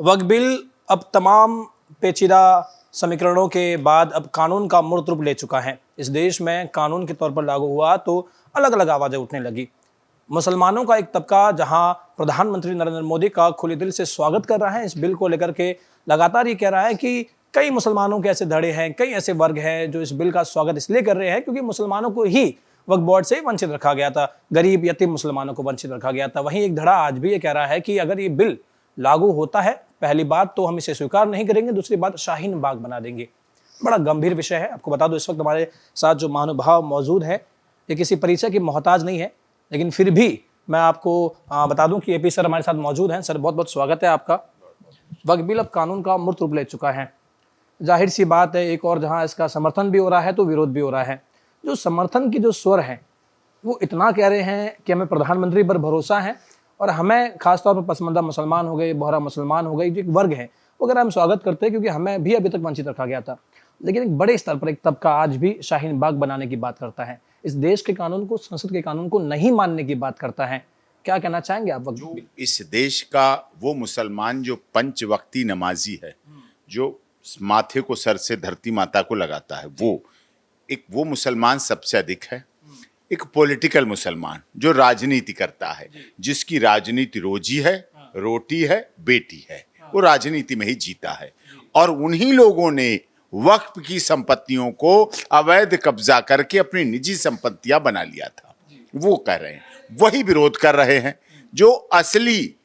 वक्फ bill अब तमाम पेचीदा समीकरणों के बाद अब कानून का मूर्त रूप ले चुका है। इस देश में कानून के तौर पर लागू हुआ तो अलग अलग आवाज़ें उठने लगी। मुसलमानों का एक तबका जहां प्रधानमंत्री नरेंद्र मोदी का खुले दिल से स्वागत कर रहा है इस बिल को लेकर के, लगातार ये कह रहा है कि कई मुसलमानों के ऐसे धड़े हैं, कई ऐसे वर्ग हैं जो इस बिल का स्वागत इसलिए कर रहे हैं क्योंकि मुसलमानों को ही वक्फ बोर्ड से वंचित रखा गया था, गरीब यतीम मुसलमानों को वंचित रखा गया था। वहीं एक धड़ा आज भी ये कह रहा है कि अगर ये बिल लागू होता है, पहली बात तो हम इसे स्वीकार नहीं करेंगे, दूसरी बात शाहीन बाग बना देंगे। बड़ा गंभीर विषय है। आपको बता दो इस वक्त हमारे साथ जो महानुभाव मौजूद है ये किसी परिचय की मोहताज नहीं है, लेकिन फिर भी मैं आपको बता दूं कि एपी सर हमारे साथ मौजूद हैं। सर बहुत बहुत स्वागत है आपका। वक्फ बिल अब कानून का मूर्त रूप ले चुका है। जाहिर सी बात है, एक और जहां इसका समर्थन भी हो रहा है तो विरोध भी हो रहा है। जो समर्थन की जो स्वर है वो इतना कह रहे हैं कि हमें प्रधानमंत्री पर भरोसा है और हमें खासतौर पर पसमानदा मुसलमान हो गए, बोहरा मुसलमान हो गए, जो एक वर्ग है वो अगर हम स्वागत करते हैं क्योंकि हमें भी अभी तक वंचित रखा गया था। लेकिन एक बड़े स्तर पर एक तबका आज भी शाहीन बाग बनाने की बात करता है, इस देश के कानून को, संसद के कानून को नहीं मानने की बात करता है। क्या कहना चाहेंगे आप? जो इस देश का वो मुसलमान जो पंच वक्ती नमाजी है, जो माथे को सर से धरती माता को लगाता है, वो मुसलमान सबसे अधिक है। एक पॉलिटिकल मुसलमान जो राजनीति करता है, जिसकी राजनीति रोजी है, रोटी है, बेटी है, वो राजनीति में ही जीता है। और उन्हीं लोगों ने वक्फ की संपत्तियों को अवैध कब्जा करके अपनी निजी संपत्तियां बना लिया था। वो कह रहे हैं, वही विरोध कर रहे हैं। जो असली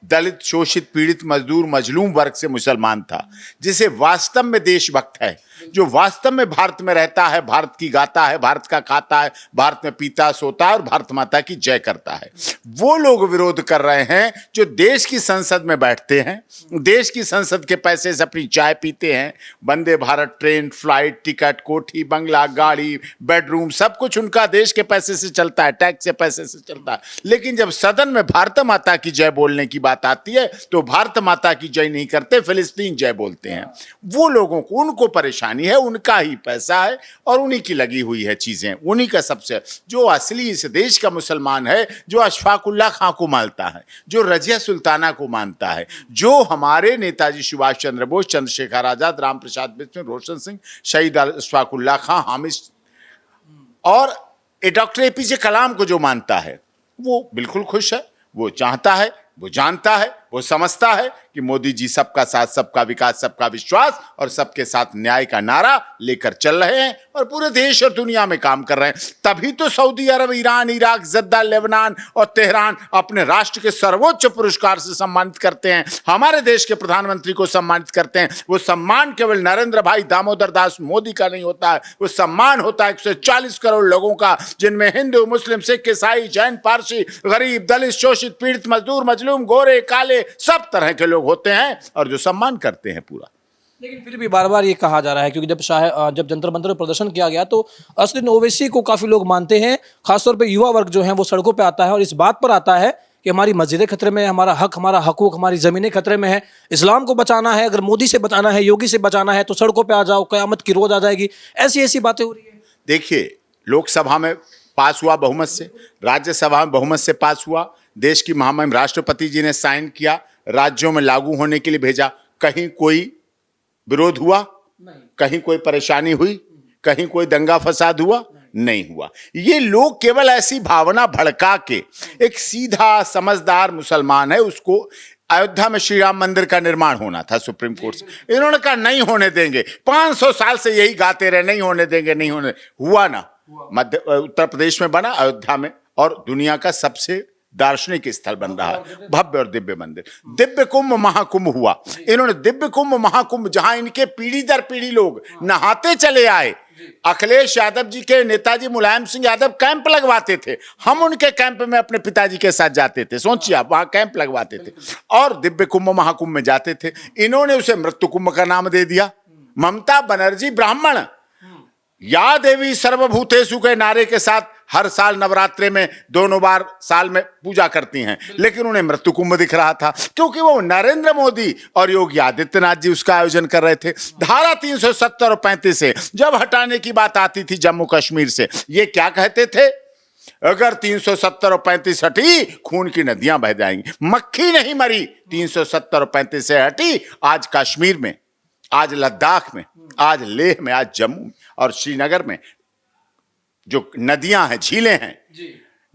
दलित, शोषित, पीड़ित, मजदूर, मजलूम वर्ग से मुसलमान था, जिसे वास्तव में देशभक्त है, जो वास्तव में भारत में रहता है, भारत की गाता है, भारत का खाता है, भारत में पीता सोता है और भारत माता की जय करता है, वो लोग विरोध कर रहे हैं जो देश की संसद में बैठते हैं, देश की संसद के पैसे से अपनी चाय पीते हैं। Vande Bharat train, flight, ticket, कोठी, बंगला, गाड़ी, बेडरूम, सब कुछ उनका देश के पैसे से चलता है, टैक्स के पैसे से चलता है। लेकिन जब सदन में भारत माता की जय बोलने की बात आती है तो भारत माता की जय नहीं करते, फिलिस्तीन जय बोलते हैं। वो लोगों को, उनको परेशानी है, उनका ही पैसा है और उन्हीं की लगी हुई है चीजें, उन्हीं का सबसे। जो असली इस देश का मुसलमान है, जो अशफाकुल्ला खां को मानता है, जो रजिया सुल्ताना को मानता है, जो हमारे नेताजी सुभाष चंद्र बोस, चंद्रशेखर आजाद, राम प्रसाद बिस्मिल, रोशन सिंह, शहीद अशफाकुल्ला खां, हामिद और डॉक्टर एपीजे कलाम को जो मानता है, वो बिल्कुल खुश है। वो चाहता है, वो जानता है, वो समझता है कि मोदी जी सबका साथ, सबका विकास, सबका विश्वास और सबके साथ न्याय का नारा लेकर चल रहे हैं और पूरे देश और दुनिया में काम कर रहे हैं। तभी तो सऊदी अरब, ईरान, इराक, जद्दा, लेबनान और तेहरान अपने राष्ट्र के सर्वोच्च पुरस्कार से सम्मानित करते हैं, हमारे देश के प्रधानमंत्री को सम्मानित करते हैं। वो सम्मान केवल नरेंद्र भाई दामोदर दास मोदी का नहीं होता है, वो सम्मान होता है 140 करोड़ लोगों का, जिनमें हिंदू, मुस्लिम, सिख, ईसाई, जैन, पारसी, गरीब, दलित, शोषित, पीड़ित, मजदूर, मजलूम, गोरे, काले, सब तरह के लोग होते हैं और जो सम्मान करते हैं पूरा। लेकिन फिर भी बार बार ये कहा जा रहा है क्योंकि जब जंतर मंतर में प्रदर्शन किया गया तो असद ओवैसी को काफी लोग मानते हैं, खासतौर पे युवा वर्ग जो है वो सड़कों पे आता है और इस बात पर आता है कि हमारी मस्जिदें खतरे में है, हमारा हकूक, हमारी जमीनें खतरे में है, इस्लाम को बचाना है, अगर मोदी से बचाना है, योगी से बचाना है तो सड़कों पे आ जाओ, कयामत की रोज आ जाएगी। ऐसी ऐसी बातें हो रही है। देखिए, लोकसभा में पास हुआ बहुमत से, राज्यसभा में बहुमत से पास हुआ, देश की महामहिम राष्ट्रपति जी ने साइन किया, राज्यों में लागू होने के लिए भेजा। कहीं कोई विरोध हुआ? कहीं कोई परेशानी हुई? कहीं कोई दंगा फसाद हुआ? नहीं हुआ। ये लोग केवल ऐसी भावना भड़का के, एक सीधा समझदार मुसलमान है, उसको अयोध्या में श्री राम मंदिर का निर्माण होना था सुप्रीम कोर्ट से, इन्होंने कहा नहीं होने देंगे, 500 साल से यही गाते रहे, नहीं होने देंगे, नहीं होने, हुआ ना। उत्तर प्रदेश में बना, अयोध्या में, और दुनिया का सबसे दार्शनिक स्थल बन रहा है, भव्य और दिव्य मंदिर। दिव्य कुंभ महाकुंभ हुआ, इन्होंने दिव्य कुंभ महाकुंभ, जहां इनके पीढ़ी दर पीढ़ी लोग नहाते चले आए। अखिलेश यादव जी के नेताजी मुलायम सिंह यादव कैंप लगवाते थे, हम उनके कैंप में अपने पिताजी के साथ जाते थे, सोचिए आप, वहां कैंप लगवाते थे और दिव्य कुंभ महाकुंभ में जाते थे। इन्होंने उसे मृत्यु कुंभ का नाम दे दिया। ममता बनर्जी ब्राह्मण, या देवी सर्वभूतेषु के नारे के साथ हर साल नवरात्रे में 2 बार साल में पूजा करती हैं, लेकिन उन्हें मृत्यु कुंभ दिख रहा था क्योंकि वो नरेंद्र मोदी और योगी आदित्यनाथ जी उसका आयोजन कर रहे थे। धारा 370 और 35 से जब हटाने की बात आती थी जम्मू कश्मीर से, ये क्या कहते थे? अगर 370 और 35 हटी, खून की नदियां बह जाएंगी। मक्खी नहीं मरी, 370 और 35 से हटी। आज कश्मीर में, आज लद्दाख में, आज लेह में, आज जम्मू और श्रीनगर में जो नदियां हैं, झीलें हैं,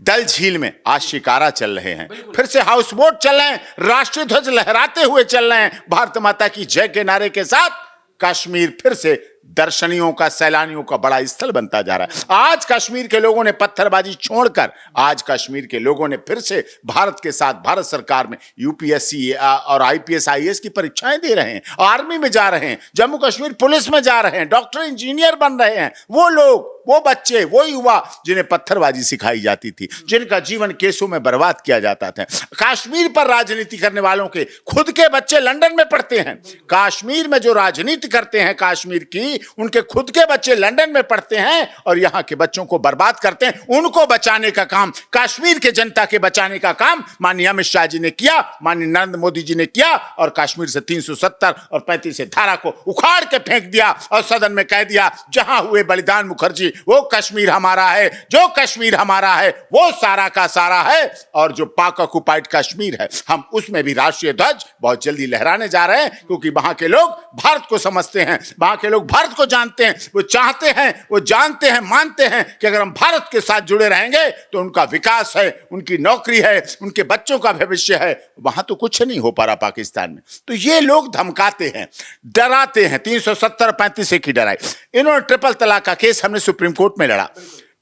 डल झील में आज शिकारा चल रहे हैं, फिर से हाउस बोट चल रहे हैं, राष्ट्रीय ध्वज लहराते हुए चल रहे हैं, भारत माता की जय के नारे के साथ। कश्मीर फिर से दर्शनियों का, सैलानियों का बड़ा स्थल बनता जा रहा है। आज कश्मीर के लोगों ने पत्थरबाजी छोड़कर, आज कश्मीर के लोगों ने फिर से भारत के साथ, भारत सरकार में यूपीएससी और आईपीएस आईएएस की परीक्षाएं दे रहे हैं, आर्मी में जा रहे हैं, जम्मू कश्मीर पुलिस में जा रहे हैं, डॉक्टर इंजीनियर बन रहे हैं। वो लोग, वो बच्चे, वो युवा जिन्हें पत्थरबाजी सिखाई जाती थी, जिनका जीवन केसों में बर्बाद किया जाता था। कश्मीर पर राजनीति करने वालों के खुद के बच्चे लंदन में पढ़ते हैं। कश्मीर में जो राजनीति करते हैं कश्मीर की, उनके खुद के बच्चे लंदन में पढ़ते हैं और यहां के बच्चों को बर्बाद करते हैं। उनको बचाने का काम, कश्मीर के जनता के बचाने का काम माननीय अमित शाह जी ने किया, माननीय नरेंद्र मोदी जी ने किया और कश्मीर से 370 और 35 धारा को उखाड़ के फेंक दिया और सदन में कह दिया, जहां हुए बलिदान मुखर्जी, वो कश्मीर हमारा है, जो कश्मीर हमारा है वो सारा का सारा है। और जो पाक ऑक्युपाइड कश्मीर है, हम उसमें भी राष्ट्रीय ध्वज बहुत जल्दी लहराने जा रहे हैं, क्योंकि वहां के लोग भारत को समझते हैं, वहां के लोग भारत को जानते हैं, वो चाहते हैं, वो जानते हैं, मानते हैं कि अगर हम भारत के साथ जुड़े रहेंगे तो उनका विकास है, उनकी नौकरी है, उनके बच्चों का भविष्य है। वहां तो कुछ नहीं हो पा रहा पाकिस्तान में। तो ये लोग धमकाते हैं, डराते हैं। 370 35 की डराई। इन्होंने ट्रिपल तलाक का केस हमने सुप्रीम कोर्ट में लड़ा।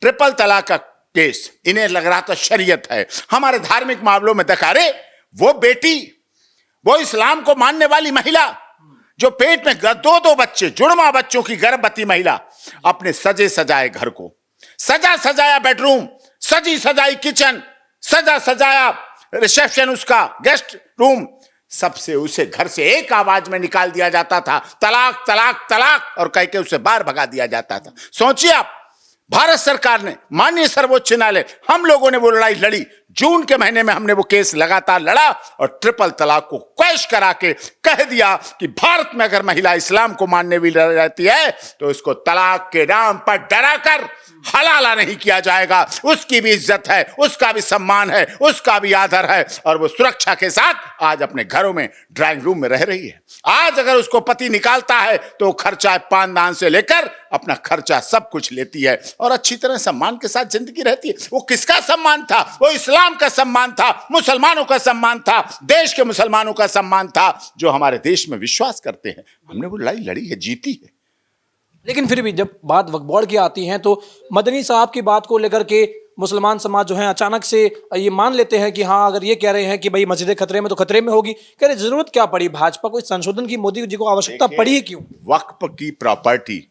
ट्रिपल तलाक का केस इन्हें लग रहा था शरीयत है। हमारे धार्मिक मामलों में देखा, अरे वो बेटी, वो इस्लाम को मानने वाली महिला जो पेट में दो बच्चे, जुड़वा बच्चों की गर्भवती महिला, अपने सजे सजाए घर को, सजा सजाया बेडरूम, सजी सजाई किचन, सजा सजाया रिसेप्शन, उसका गेस्ट रूम, सबसे उसे घर से एक आवाज में निकाल दिया जाता था, तलाक तलाक तलाक, और कह के उसे बाहर भगा दिया जाता था। सोचिए आप, भारत सरकार ने, माननीय सर्वोच्च न्यायालय, हम लोगों ने वो लड़ाई लड़ी। जून के महीने में हमने वो केस लगातार लड़ा और ट्रिपल तलाक को क्वैश करा के कह दिया कि भारत में अगर महिला इस्लाम को मानने वाली रहती है तो उसको तलाक के नाम पर डराकर हलाला नहीं किया जाएगा। उसकी भी इज्जत है, उसका भी सम्मान है, उसका भी आदर है, और वो सुरक्षा के साथ आज अपने घरों में, ड्राइंग रूम में रह रही है। आज अगर उसको पति निकालता है तो खर्चा पान दान से लेकर अपना खर्चा सब कुछ लेती है और अच्छी तरह सम्मान के साथ जिंदगी रहती है। वो किसका सम्मान था? वो इस्लाम का सम्मान था, मुसलमानों का सम्मान था, देश के मुसलमानों का सम्मान था, जो हमारे देश में विश्वास करते हैं। हमने वो लड़ाई लड़ी है, जीती है। लेकिन फिर भी जब बात वक्फ बोर्ड की आती है तो मदनी साहब की बात को लेकर के मुसलमान समाज जो है अचानक से ये मान लेते हैं कि हाँ, अगर ये कह रहे हैं कि भाई मस्जिद खतरे में, तो खतरे में होगी। कह रहे जरूरत क्या पड़ी, भाजपा को इस संशोधन की मोदी जी को आवश्यकता पड़ी है क्यों? वक्फ की प्रॉपर्टी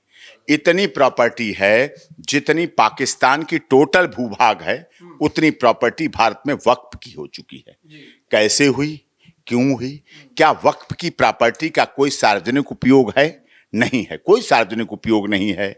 इतनी प्रॉपर्टी है जितनी पाकिस्तान की टोटल भूभाग है, उतनी प्रॉपर्टी भारत में वक्फ की हो चुकी है। कैसे हुई, क्यों हुई? क्या वक्फ की प्रॉपर्टी का कोई सार्वजनिक उपयोग है? नहीं है, कोई सार्वजनिक उपयोग नहीं है।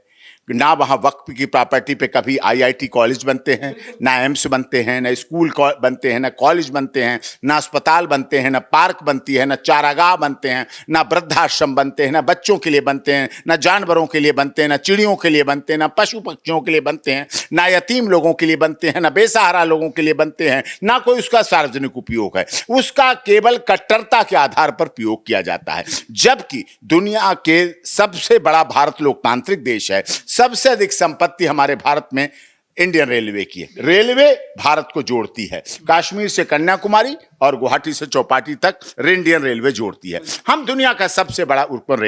ना वहाँ वक्फ की प्रॉपर्टी पे कभी आईआईटी कॉलेज बनते हैं, ना एम्स बनते हैं, ना स्कूल बनते हैं, ना कॉलेज बनते हैं, ना अस्पताल बनते हैं, ना पार्क बनती है, ना चारागाह बनते हैं, ना वृद्धाश्रम बनते हैं, ना बच्चों के लिए बनते हैं, ना जानवरों के लिए बनते हैं, ना चिड़ियों के लिए बनते हैं, ना पशु पक्षियों के लिए बनते हैं, ना यतीम लोगों के लिए बनते हैं, ना बेसहारा लोगों के लिए बनते हैं, ना कोई उसका सार्वजनिक उपयोग है। उसका केवल कट्टरता के आधार पर प्रयोग किया जाता है। जबकि दुनिया के सबसे बड़ा भारत लोकतांत्रिक देश है, सबसे अधिक संपत्ति हमारे भारत में इंडियन रेलवे की है। रेलवे भारत को जोड़ती है, कश्मीर से कन्याकुमारी और गुवाहाटी से चौपाटी तक इंडियन रेलवे जोड़ती है। हम दुनिया का सबसे बड़ा उपक्रम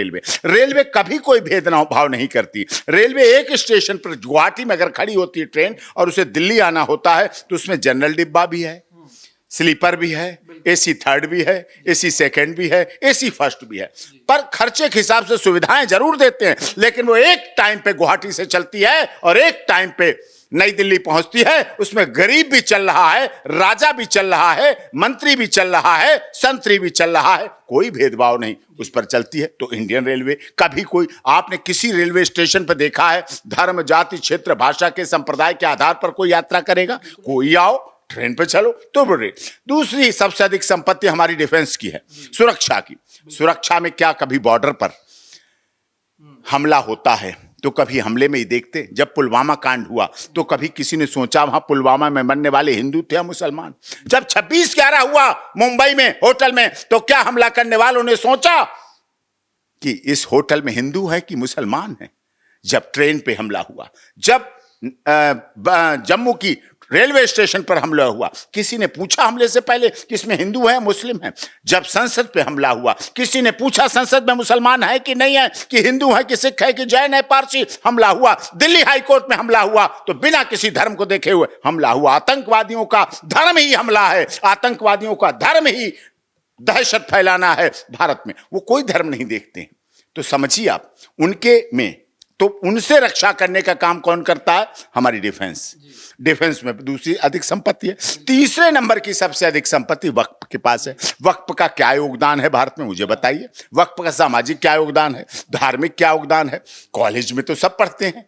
रेलवे कभी कोई भेदभाव नहीं करती। रेलवे एक स्टेशन पर गुवाहाटी में अगर खड़ी होती है ट्रेन और उसे दिल्ली आना होता है तो उसमें जनरल डिब्बा भी है, स्लीपर भी है, एसी थर्ड भी है, एसी सेकंड भी है, एसी फर्स्ट भी है। पर खर्चे के हिसाब से सुविधाएं जरूर देते हैं, लेकिन वो एक टाइम पे गुवाहाटी से चलती है और एक टाइम पे नई दिल्ली पहुंचती है। उसमें गरीब भी चल रहा है, राजा भी चल रहा है, मंत्री भी चल रहा है, संतरी भी चल रहा है, कोई भेदभाव नहीं, उस पर चलती है। तो इंडियन रेलवे कभी कोई, आपने किसी रेलवे स्टेशन पर देखा है धर्म, जाति, क्षेत्र, भाषा के संप्रदाय के आधार पर कोई यात्रा करेगा? कोई आओ ट्रेन पे चलो तो बढ़े। दूसरी सबसे अधिक संपत्ति हमारी डिफेंस की है, सुरक्षा की। सुरक्षा में क्या कभी बॉर्डर पर हमला होता है तो कभी हमले में ही देखते। जब पुलवामा कांड हुआ तो कभी किसी ने सोचा वहां पुलवामा में मरने वाले हिंदू थे या मुसलमान? जब 26/11 हुआ मुंबई में होटल में, तो क्या हमला करने वालों ने सोचा कि इस होटल में हिंदू है कि मुसलमान है? जब ट्रेन पे हमला हुआ, जब जम्मू की रेलवे स्टेशन पर हमला हुआ, किसी ने पूछा हमले से पहले कि इसमें हिंदू है मुस्लिम है? जब संसद पे हमला हुआ, किसी ने पूछा संसद में मुसलमान है कि नहीं है, कि हिंदू है कि सिख है कि जैन है पारसी? हमला हुआ। दिल्ली हाई कोर्ट में हमला हुआ तो बिना किसी धर्म को देखे हुए हमला हुआ। आतंकवादियों का धर्म ही हमला है, आतंकवादियों का धर्म ही दहशत फैलाना है भारत में। वो कोई धर्म नहीं देखते हैं। तो समझिए आप, उनके में तो उनसे रक्षा करने का काम कौन करता है? हमारी डिफेंस। डिफेंस में दूसरी अधिक संपत्ति है। तीसरे नंबर की सबसे अधिक संपत्ति वक्फ के पास है। वक्फ का क्या योगदान है भारत में, मुझे बताइए। वक्फ का सामाजिक क्या योगदान है, धार्मिक क्या योगदान है? कॉलेज में तो सब पढ़ते हैं,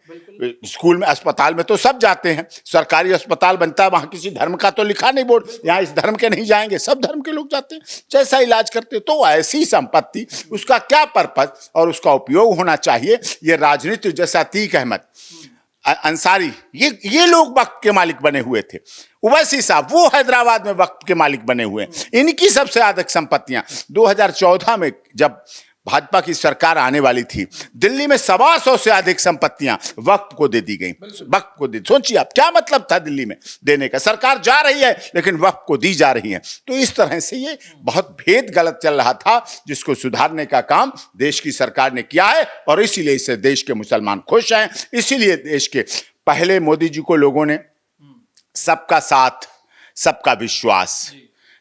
स्कूल में, अस्पताल में तो सब जाते हैं। सरकारी अस्पताल बनता है, वहां किसी धर्म का तो लिखा नहीं बोर्ड, यहाँ इस धर्म के नहीं जाएंगे, सब धर्म के लोग जाते हैं, जैसा इलाज करते हैं। तो ऐसी संपत्ति, उसका क्या पर्पस और उसका उपयोग होना चाहिए, ये राजनीति, जैसे अतीक अहमद अंसारी, ये लोग वक्फ के मालिक बने हुए थे। उवैसी साहब, वो हैदराबाद में वक्फ के मालिक बने हुए हैं। इनकी सबसे अधिक संपत्तियां 2014 में जब भाजपा की सरकार आने वाली थी, दिल्ली में 125 से अधिक संपत्तियां वक्फ को दे दी गई। वक्फ को दे, सोचिए आप क्या मतलब था दिल्ली में देने का। सरकार जा रही है लेकिन वक्फ को दी जा रही है। तो इस तरह से ये बहुत भेद गलत चल रहा था, जिसको सुधारने का काम देश की सरकार ने किया है। और इसीलिए इससे देश के मुसलमान खुश हैं। इसीलिए देश के पहले मोदी जी को लोगों ने सबका साथ, सबका विश्वास,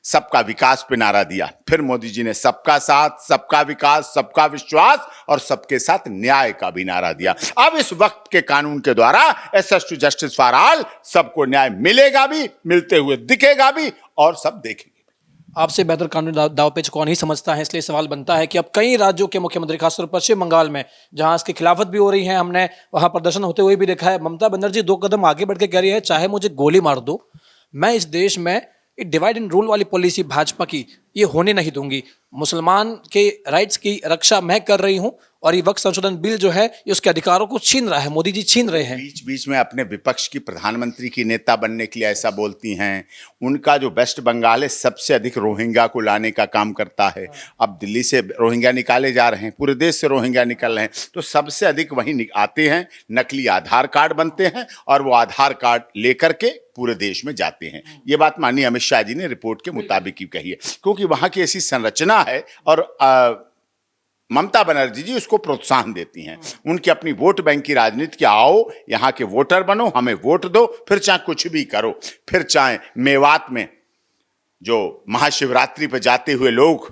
सबका विकास पे नारा दिया। फिर मोदी जी ने सबका साथ, सबका विकास, सबका विश्वास और सबके साथ न्याय का भी नारा दिया। अब इस वक्त के कानून के द्वारा access to justice for all, सबको न्याय मिलेगा भी, मिलते हुए दिखेगा भी और सब देखेंगे। आपसे बेहतर कानूनी दावपेच कौन ही समझता है। इसलिए सवाल बनता है कि अब कई राज्यों के मुख्यमंत्री, खासतौर पर पश्चिम बंगाल में जहां इसकी खिलाफत भी हो रही है, हमने वहां प्रदर्शन होते हुए भी देखा है, ममता बनर्जी 2 कदम आगे बढ़ के कह रही है, चाहे मुझे गोली मार दो, मैं इस देश में डिवाइड एंड रूल वाली पॉलिसी भाजपा की ये होने नहीं दूंगी। मुसलमान के राइट्स की रक्षा मैं कर रही हूं और ये वक्फ संशोधन बिल जो है ये उसके अधिकारों को छीन रहा है, मोदी जी छीन रहे हैं। बीच बीच में अपने विपक्ष की प्रधानमंत्री की नेता बनने के लिए ऐसा बोलती हैं। उनका जो वेस्ट बंगाल है सबसे अधिक रोहिंग्या को लाने का काम करता है। अब दिल्ली से रोहिंग्या निकाले जा रहे हैं, पूरे देश से रोहिंग्या निकल रहे हैं, तो सबसे अधिक वहीं आते हैं, नकली आधार कार्ड बनते हैं और वो आधार कार्ड लेकर के पूरे देश में जाते हैं। ये बात माननीय अमित शाह जी ने रिपोर्ट के मुताबिक ही कही है, क्योंकि वहां की ऐसी संरचना है और ममता बनर्जी जी उसको प्रोत्साहन देती हैं। उनकी अपनी वोट बैंक की राजनीति की, आओ यहाँ के वोटर बनो, हमें वोट दो, फिर चाहे कुछ भी करो। फिर चाहे मेवात में जो महाशिवरात्रि पर जाते हुए लोग,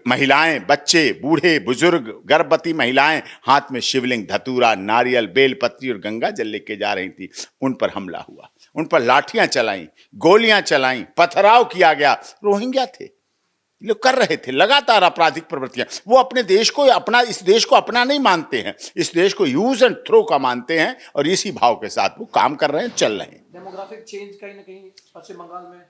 महिलाएं, बच्चे, बूढ़े, बुजुर्ग, गर्भवती महिलाएं हाथ में शिवलिंग, धतूरा, नारियल, बेलपत्री और गंगा जल लेके जा रही थी, उन पर हमला हुआ, उन पर लाठियां चलाई, गोलियां चलाई, पथराव किया गया। रोहिंग्या थे, लोग कर रहे थे लगातार आपराधिक प्रवृत्तियां। वो अपने देश को अपना, इस देश को अपना नहीं मानते हैं, इस देश को यूज एंड थ्रो का मानते हैं और इसी भाव के साथ वो काम कर रहे हैं, चल रहे हैं। डेमोग्राफिक चेंज कहीं ना कहीं पश्चिम बंगाल में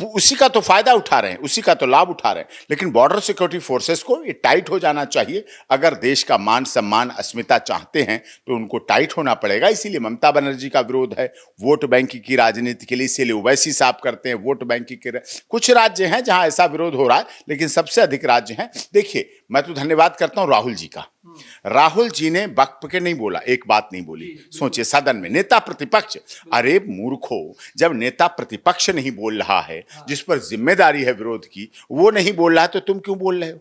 उसी का तो फायदा उठा रहे हैं, उसी का तो लाभ उठा रहे हैं। लेकिन बॉर्डर सिक्योरिटी फोर्सेस को ये टाइट हो जाना चाहिए। अगर देश का मान सम्मान, अस्मिता चाहते हैं तो उनको टाइट होना पड़ेगा। इसीलिए ममता बनर्जी का विरोध है वोट बैंक की राजनीति के लिए, इसीलिए ओवैसी साफ करते हैं वोट बैंक की। कुछ राज्य हैं जहां ऐसा विरोध हो रहा है, लेकिन सबसे अधिक राज्य हैं। देखिए, मैं तो धन्यवाद करता हूं राहुल जी का। राहुल जी ने वक्फ के नहीं बोला, एक बात नहीं बोली। सोचिए, सदन में नेता प्रतिपक्ष, अरे मूर्खो, जब नेता प्रतिपक्ष नहीं बोल रहा है, जिस पर जिम्मेदारी है विरोध की, वो नहीं बोल रहा है तो तुम क्यों बोल रहे हो?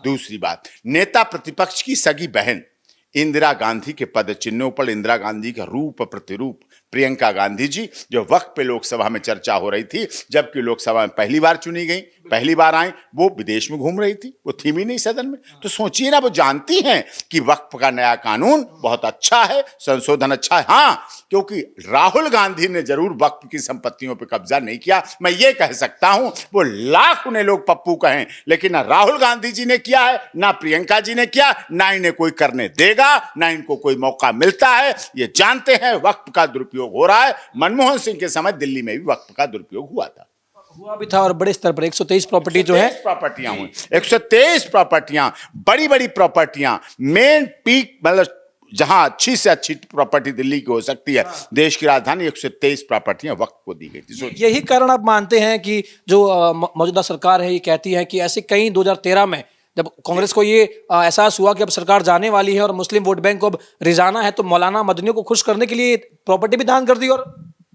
दूसरी बात, नेता प्रतिपक्ष की सगी बहन इंदिरा गांधी के पद चिन्हों पर इंदिरा गांधी का रूप प्रतिरूप प्रियंका गांधी जी, जो वक्त पे लोकसभा में चर्चा हो रही थी, जबकि लोकसभा में पहली बार चुनी गई, पहली बार आई, वो विदेश में घूम रही थी, वो थी भी नहीं सदन में। तो सोचिए ना, वो जानती हैं कि वक्फ का नया कानून बहुत अच्छा है, संशोधन अच्छा है। हाँ, क्योंकि राहुल गांधी ने जरूर वक्फ की संपत्तियों पर कब्जा नहीं किया। मैं ये कह सकता हूं, वो लाख उन्हें लोग पप्पू कहें, लेकिन ना राहुल गांधी जी ने किया है, ना प्रियंका जी ने किया, ना इन्हें कोई करने देगा, ना इनको कोई मौका मिलता है। ये जानते हैं वक्फ का दुरुपयोग हो रहा है। मनमोहन सिंह के समय दिल्ली में भी वक्फ का दुरुपयोग हुआ भी था और बड़े स्तर पर 123 प्रॉपर्टी जो है, प्रॉपर्टियां हुई, 123 प्रॉपर्टियां, बड़ी बड़ी प्रॉपर्टियां, मेन पीक, मतलब जहां अच्छी से अच्छी प्रॉपर्टी दिल्ली की हो सकती है, देश की राजधानी 123 प्रॉपर्टियां वक्फ को दी गई थी। सोचिए। यही कारण आप मानते हैं कि जो मौजूदा सरकार है ये कहती है कि ऐसे कई 2013 में जब कांग्रेस को ये एहसास हुआ कि अब सरकार जाने वाली है और मुस्लिम वोट बैंक को अब रिजाना है, तो मौलाना मदनियों को खुश करने के लिए प्रॉपर्टी भी दान कर दी और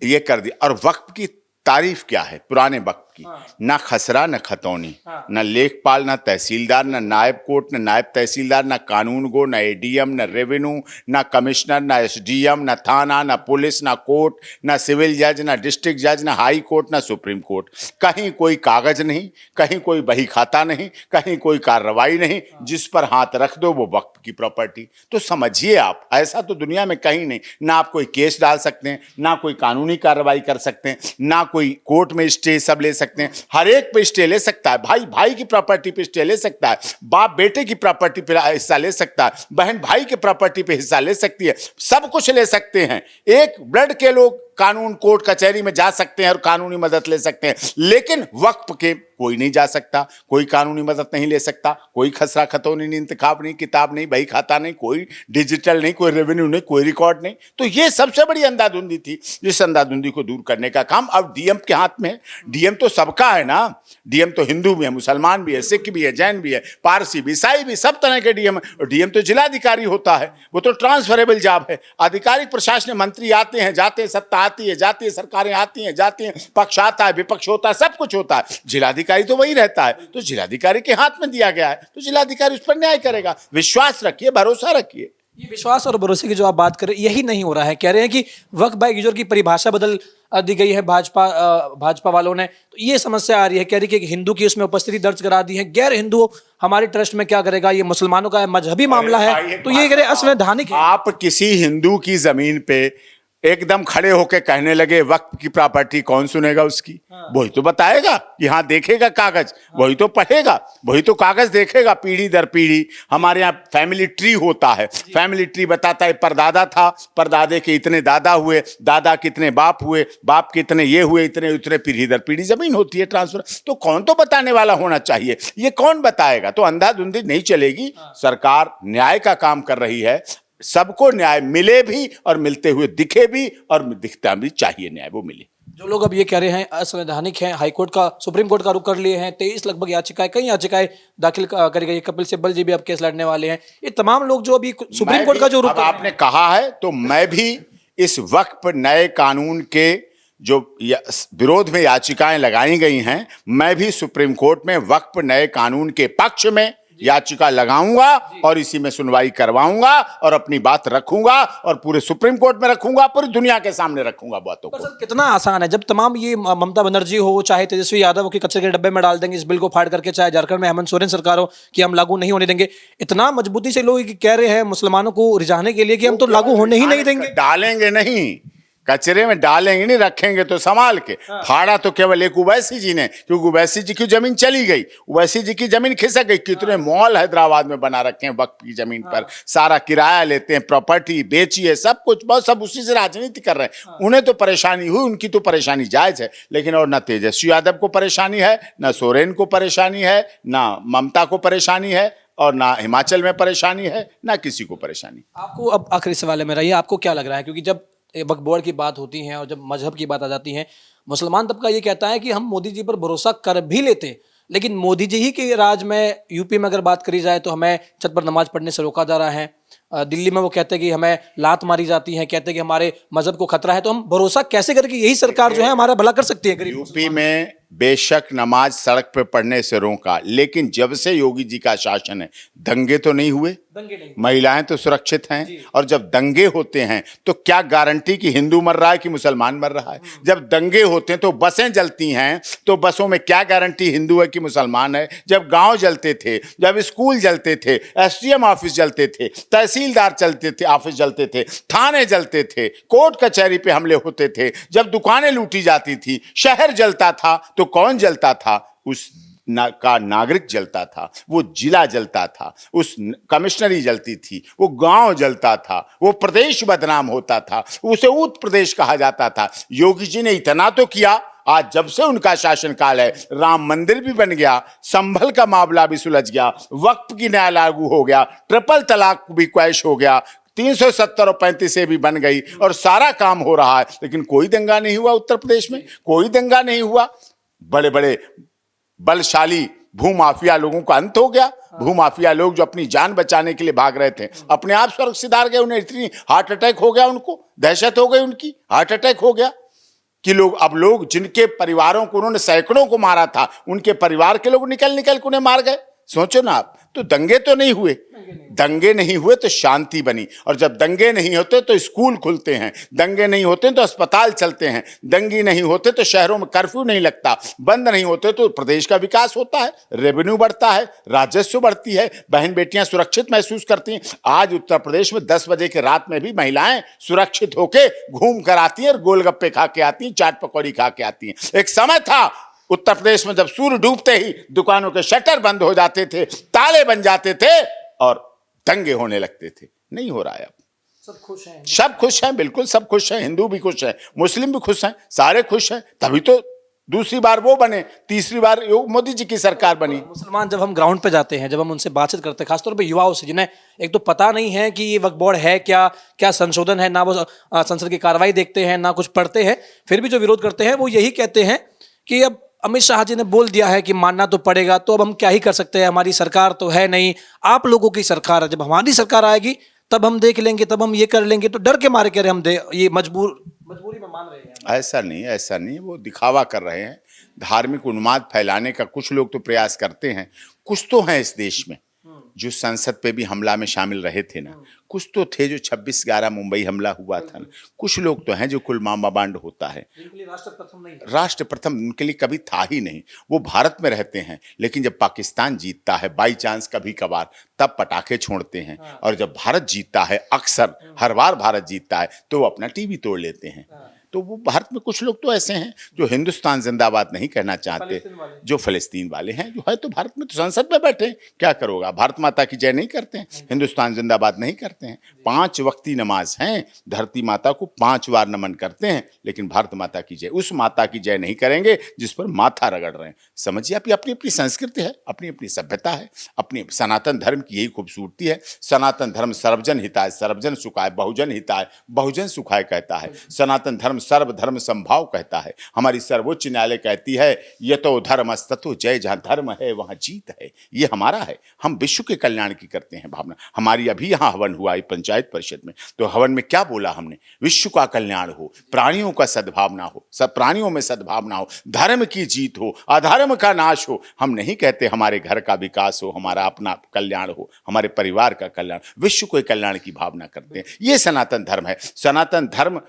ये कर दिया। और वक्फ की तारीफ क्या है पुराने वक्त की? ना खसरा न खतौनी, न लेखपाल, न तहसीलदार, न नायब कोर्ट, न नायब तहसीलदार, न कानून गो, न एडीएम, न रेवेन्यू, न कमिश्नर, न एसडीएम, न थाना, न पुलिस, न कोर्ट, न सिविल जज, न डिस्ट्रिक्ट जज, न हाई कोर्ट, न सुप्रीम कोर्ट। कहीं कोई कागज नहीं, कहीं कोई बही खाता नहीं, कहीं कोई कार्रवाई नहीं, जिस पर हाथ रख दो वो वक्फ की प्रॉपर्टी। तो समझिए आप, ऐसा तो दुनिया में कहीं नहीं। ना आप कोई केस डाल सकते हैं, ना कोई कानूनी कार्रवाई कर सकते हैं, ना कोई कोर्ट में स्टे सब ले सकते हैं। हर एक पे स्टे ले सकता है। भाई भाई की प्रॉपर्टी पे स्टे ले सकता है, बाप बेटे की प्रॉपर्टी पे हिस्सा ले सकता है, बहन भाई की प्रॉपर्टी पे हिस्सा ले सकती है, सब कुछ ले सकते हैं। एक ब्लड के लोग कानून कोर्ट कचहरी में जा सकते हैं और कानूनी मदद ले सकते हैं, लेकिन वक्फ के कोई नहीं जा सकता, कोई कानूनी मदद नहीं ले सकता, कोई खसरा खतौनी नहीं, इंतखाब नहीं, किताब नहीं, बही खाता नहीं, कोई डिजिटल नहीं, कोई रेवेन्यू नहीं, कोई रिकॉर्ड नहीं। तो ये सबसे बड़ी अंधाधुंधी थी। जिस अंधाधुंधी को दूर करने का काम अब डीएम के हाथ में है। डीएम तो सबका है ना, डीएम तो हिंदू भी है, मुसलमान भी है, सिख भी है, जैन भी है, पारसी भी, ईसाई भी, सब तरह के डीएम है। और डीएम तो जिलाधिकारी होता है, वो तो ट्रांसफरेबल जॉब है। आधिकारिक प्रशासन मंत्री आते हैं जाते हैं, सत्ता आती है जाती है, सरकारें आती हैं जाती हैं, पक्ष आता है विपक्ष होता है, सब कुछ होता है। जिलाधिकारी तो वही रहता है, तो जिलाधिकारी के हाथ में दिया गया है, तो जिलाधिकारी उस पर न्याय करेगा। विश्वास रखिए, भरोसा रखिए। ये विश्वास और भरोसे की जो आप बात कर रहे हैं यही नहीं हो रहा है। कह रहे हैं कि वक्फ बाय गिजोर की परिभाषा बदल दी गई है भाजपा वालों ने, तो ये समस्या आ रही है। कह रही है कि हिंदू की उसमें उपस्थिति दर्ज करा दी है, गैर हिंदू हमारे ट्रस्ट में क्या करेगा, ये मुसलमानों का मजहबी मामला है, तो ये कह रहे असंवैधानिक है। आप किसी हिंदू की जमीन पे एकदम खड़े होके कहने लगे वक्फ की प्रॉपर्टी, कौन सुनेगा उसकी? वही तो बताएगा, यहाँ देखेगा कागज, वही तो पढ़ेगा, वही तो कागज देखेगा। पीढ़ी दर पीढ़ी हमारे यहाँ फैमिली ट्री होता है, फैमिली ट्री बताता है परदादा था, परदादे के इतने दादा हुए, दादा कितने बाप हुए, बाप कितने ये हुए, इतने उतने, पीढ़ी दर पीढ़ी जमीन होती है ट्रांसफर। तो कौन तो बताने वाला होना चाहिए, ये कौन बताएगा? तो अंधाधुंधी नहीं चलेगी। सरकार न्याय का काम कर रही है, सबको न्याय मिले भी और मिलते हुए दिखे भी, और दिखता भी चाहिए न्याय, वो मिले। जो लोग अब ये कह रहे हैं असंवैधानिक हैं, हाईकोर्ट का सुप्रीम कोर्ट का रुख कर लिए हैं, 23 लगभग याचिकाएं, कई याचिकाएं दाखिल करी गई। कपिल सिब्बल जी भी अब केस लड़ने वाले हैं। ये तमाम लोग जो अभी सुप्रीम कोर्ट का जो रुख, आपने कहा है तो मैं भी इस वक्फ नए कानून के जो विरोध में याचिकाएं लगाई गई हैं, मैं भी सुप्रीम कोर्ट में वक्फ नए कानून के पक्ष में याचिका लगाऊंगा और इसी में सुनवाई करवाऊंगा और अपनी बात रखूंगा और पूरे सुप्रीम कोर्ट में रखूंगा, पूरी दुनिया के सामने रखूंगा बातों को। कितना आसान है जब तमाम ये ममता बनर्जी हो चाहे तेजस्वी यादव की कचरे के डब्बे में डाल देंगे इस बिल को फाड़ करके, चाहे झारखंड में हेमंत सोरेन सरकार हो कि हम लागू नहीं होने देंगे। इतना मजबूती से लोग कह रहे हैं मुसलमानों को रिझाने के लिए कि हम तो लागू होने ही नहीं देंगे। डालेंगे नहीं, कचरे में डालेंगे नहीं, रखेंगे तो संभाल के। फाड़ा तो केवल एक उवैसी जी ने, क्योंकि उवैसी जी की जमीन चली गई, उवैसी जी की जमीन खिसक गई। कितने मॉल हैदराबाद में बना रखे हैं वक्फ की जमीन पर, सारा किराया लेते हैं, प्रॉपर्टी बेची है, सब कुछ, बहुत सब उसी से राजनीति कर रहे हैं। उन्हें तो परेशानी हुई, उनकी तो परेशानी जायज है, लेकिन और ना तेजस्वी यादव को परेशानी है, ना सोरेन को परेशानी है, ना ममता को परेशानी है, और ना हिमाचल में परेशानी है, ना किसी को परेशानी। आपको अब आखिरी सवाल है मेरा, ये आपको क्या लग रहा है, क्योंकि जब वक्फ बोर्ड की बात होती है और जब मजहब की बात आ जाती है, मुसलमान तबका ये कहता है कि हम मोदी जी पर भरोसा कर भी लेते, लेकिन मोदी जी ही के राज में यूपी में अगर बात करी जाए तो हमें छत पर नमाज पढ़ने से रोका जा रहा है। दिल्ली में वो कहते हैं कि हमें लात मारी जाती है, कहते हैं कि हमारे मजहब को खतरा है, तो हम भरोसा कैसे करें कि यही सरकार जो है हमारा भला कर सकती है। यूपी में बेशक नमाज सड़क पे पढ़ने से रोका, लेकिन जब से योगी जी का शासन है दंगे तो नहीं हुए, महिलाएं तो सुरक्षित हैं। और जब दंगे होते हैं तो क्या गारंटी कि हिंदू मर रहा है कि मुसलमान मर रहा है? जब दंगे होते हैं तो बसें जलती हैं, तो बसों में क्या गारंटी हिंदू है कि मुसलमान है? जब गांव जलते थे, जब स्कूल जलते थे, एसडीएम ऑफिस जलते थे, तहसीलदार चलते थे, ऑफिस जलते थे, थाने जलते थे, कोर्ट कचहरी पे हमले होते थे, जब दुकानें लूटी जाती थी, शहर जलता था, तो कौन जलता था? उस का नागरिक जलता था, वो जिला जलता था, उस कमिश्नरी जलती थी, वो गांव जलता था, वो प्रदेश बदनाम होता था, उसे उत्तर प्रदेश कहा जाता था। योगी जी ने इतना तो किया, आज जब से उनका शासनकाल है, राम मंदिर भी बन गया, संभल का मामला भी सुलझ गया, वक्फ की न्याय लागू हो गया, ट्रिपल तलाक भी क्वैश हो गया, 370 और 35 भी बन गई और सारा काम हो रहा है, लेकिन कोई दंगा नहीं हुआ उत्तर प्रदेश में, कोई दंगा नहीं हुआ। बड़े बड़े बलशाली भूमाफिया लोगों का अंत हो गया। भूमाफिया लोग जो अपनी जान बचाने के लिए भाग रहे थे, अपने आप स्वर्ग सिधार गए। उन्हें इतनी हार्ट अटैक हो गया, उनको दहशत हो गई, उनकी हार्ट अटैक हो गया कि अब लोग जिनके परिवारों को उन्होंने सैकड़ों को मारा था, उनके परिवार के लोग निकल निकल के उन्हें मार गए। सोचो ना आप, तो दंगे तो नहीं हुए, दंगे नहीं हुए तो शांति बनी। और जब दंगे नहीं होते तो स्कूल खुलते हैं, दंगे नहीं होते तो अस्पताल चलते हैं, दंगे नहीं होते तो शहरों में कर्फ्यू नहीं लगता, बंद नहीं होते तो प्रदेश का विकास होता है, रेवेन्यू बढ़ता है, राजस्व बढ़ती है, बहन बेटियां सुरक्षित महसूस करती हैं। आज उत्तर प्रदेश में 10 बजे के रात में भी महिलाएं सुरक्षित होके घूम कर आती हैं और गोलगप्पे खा के आती हैं, चाट पकौड़ी खा के आती हैं। एक समय था उत्तर प्रदेश में जब सूर्य डूबते ही दुकानों के शटर बंद हो जाते थे, ताले बन जाते थे और दंगे होने लगते थे। नहीं हो रहा है अब। सब खुश हैं, सब खुश हैं, बिल्कुल सब खुश हैं, हिंदू भी खुश हैं, मुस्लिम भी खुश हैं, सारे खुश हैं। तभी तो दूसरी बार वो बने, तीसरी बार मोदी जी की सरकार बनी। मुसलमान जब हम ग्राउंड पे जाते हैं, जब हम उनसे बातचीत करते हैं, खासतौर पे युवाओं से, जिन्हें एक तो पता नहीं है कि ये वक्फ बोर्ड है क्या, क्या संशोधन है, ना वो संसद की कार्रवाई देखते हैं, ना कुछ पढ़ते हैं, फिर भी जो विरोध करते हैं वो यही कहते हैं कि अब अमित शाह जी ने बोल दिया है कि मानना तो पड़ेगा, तो अब हम क्या ही कर सकते हैं, हमारी सरकार तो है नहीं, आप लोगों की सरकार है, जब हमारी सरकार आएगी तब हम देख लेंगे, तब हम ये कर लेंगे। तो डर के मारे कह रहे हम ये मजबूरी में मान रहे हैं। ऐसा नहीं, ऐसा नहीं, वो दिखावा कर रहे हैं, धार्मिक उन्माद फैलाने का कुछ लोग तो प्रयास करते हैं। कुछ तो हैं इस देश में जो संसद पे भी हमला में शामिल रहे थे ना, कुछ तो थे जो 26/11 मुंबई हमला हुआ था ना, कुछ लोग तो हैं जो कुल मामाबांड होता है। राष्ट्र प्रथम नहीं, राष्ट्र प्रथम उनके लिए कभी था ही नहीं। वो भारत में रहते हैं, लेकिन जब पाकिस्तान जीतता है बाई चांस कभी कभार, तब पटाखे छोड़ते हैं। और जब भारत जीतता है, अक्सर हर बार भारत जीतता है, तो वो अपना टीवी तोड़ लेते हैं। तो वो भारत में कुछ लोग तो ऐसे हैं जो हिंदुस्तान जिंदाबाद नहीं कहना चाहते, जो फलस्तीन वाले हैं, जो है तो भारत में तो संसद में बैठे हैं, क्या करोगा, भारत माता की जय नहीं करते हैं, हिंदुस्तान जिंदाबाद नहीं करते हैं। 5 वक्ती नमाज हैं, धरती माता को 5 बार नमन करते हैं, लेकिन भारत माता की जय, उस माता की जय नहीं करेंगे जिस पर माथा रगड़ रहे हैं। समझिए, अपनी अपनी संस्कृति है, अपनी अपनी सभ्यता है, अपनी सनातन धर्म की यही खूबसूरती है। सनातन धर्म सर्वजन हिताय, सर्वजन सुखाय, बहुजन हिताय, बहुजन सुखाय कहता है। सनातन धर्म सर्वधर्म संभाव कहता है। हमारी सर्वोच्च न्यायालय कहती है यतो धर्मस्ततो जय, जहां धर्म है वहां जीत है। ये हमारा है, हम विश्व के कल्याण की करते हैं भावना। हमारी अभी यहाँ हवन हुआ है पंचायत परिषद में, तो हवन में क्या बोला हमने, विश्व का कल्याण हो, प्राणियों का सद्भावना हो, सब प्राणियों में सद्भावना हो, धर्म की जीत हो, अधर्म का नाश हो। हम नहीं कहते हमारे घर का विकास हो, हमारा अपना कल्याण हो, हमारे परिवार का कल्याण, विश्व के कल्याण की भावना करते हैं। ये सनातन धर्म है। सनातन धर्म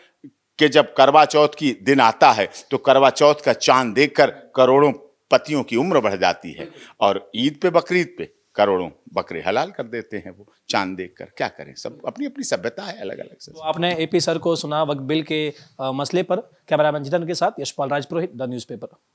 कि जब करवा चौथ की दिन आता है तो करवा चौथ का चांद देखकर करोड़ों पतियों की उम्र बढ़ जाती है, और ईद पे बकरीद पे करोड़ों बकरे हलाल कर देते हैं वो चांद देखकर। क्या करें, सब अपनी अपनी सभ्यता है, अलग अलग से। तो आपने एपी सर को सुना वक्फ बिल के मसले पर। कैमरामैन जितन के साथ यशपाल राजपुरोहित, द न्यूज़पेपर।